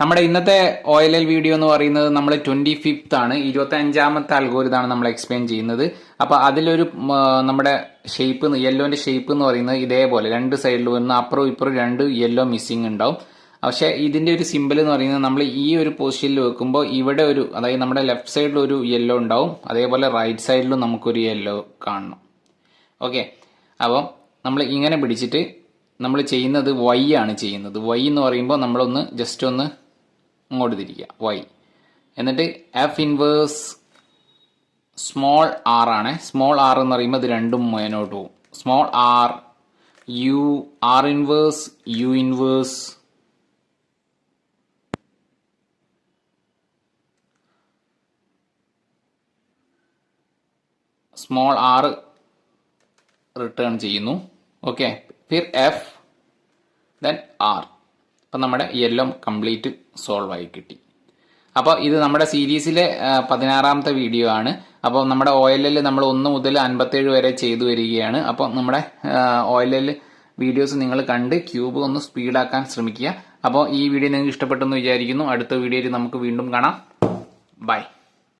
നമ്മുടെ ഇന്നത്തെ OLL video എന്ന് പറയുന്നത് നമ്മൾ 25th ആണ്, 25ാമത്തെ അൽഗോരിതാണ് നമ്മൾ എക്സ്പ്ലെയിൻ ചെയ്യുന്നത്. അപ്പൊ അതിലൊരു നമ്മുടെ ഷേപ്പ്, യെല്ലോന്റെ ഷേപ്പ് എന്ന് പറയുന്നത് ഇതേപോലെ രണ്ട് സൈഡിൽ വന്ന് അപ്പുറവും ഇപ്പുറവും രണ്ട് യെല്ലോ മിസ്സിംഗ് ഉണ്ടാവും. പക്ഷെ ഇതിന്റെ ഒരു സിമ്പിൾ എന്ന് പറയുന്നത് നമ്മൾ ഈ ഒരു പൊസിഷനിൽ വെക്കുമ്പോൾ ഇവിടെ ഒരു, അതായത് നമ്മുടെ ലെഫ്റ്റ് സൈഡിൽ ഒരു യെല്ലോ ഉണ്ടാവും, അതേപോലെ റൈറ്റ് സൈഡിലും നമുക്കൊരു യെല്ലോ കാണണം. ഓക്കെ, അപ്പോൾ നമ്മൾ ഇങ്ങനെ പിടിച്ചിട്ട് നമ്മൾ ചെയ്യുന്നത് Y ആണ് ചെയ്യുന്നത്. Y എന്ന് പറയുമ്പോൾ നമ്മളൊന്ന് ജസ്റ്റ് ഒന്ന് ഇങ്ങോട്ട് തിരിക്കുക, Y. എന്നിട്ട് F ഇൻവേഴ്സ് സ്മോൾ r ആണ്. സ്മോൾ r എന്ന് പറയുമ്പോൾ ഇത് രണ്ടും മുന്നോട്ട് പോകും. Small r U, R inverse U inverse small r return ചെയ്യുന്നു. ഓക്കെ, ഫിർ F ദെൻ R. അപ്പം നമ്മുടെ എല്ലാം കംപ്ലീറ്റ് സോൾവ് ആയി കിട്ടി. അപ്പോൾ ഇത് നമ്മുടെ സീരീസിലെ 16ാമത്തെ വീഡിയോ ആണ്. അപ്പോൾ നമ്മുടെ OLL നമ്മൾ 1 മുതൽ 57 വരെ ചെയ്തു വരികയാണ്. അപ്പോൾ നമ്മുടെ OLL വീഡിയോസ് നിങ്ങൾ കണ്ട് ക്യൂബ് ഒന്ന് സ്പീഡാക്കാൻ ശ്രമിക്കുക. അപ്പോൾ ഈ വീഡിയോ നിങ്ങൾക്ക് ഇഷ്ടപ്പെട്ടെന്ന് വിചാരിക്കുന്നു. അടുത്ത വീഡിയോയിൽ നമുക്ക് വീണ്ടും കാണാം. ബൈ.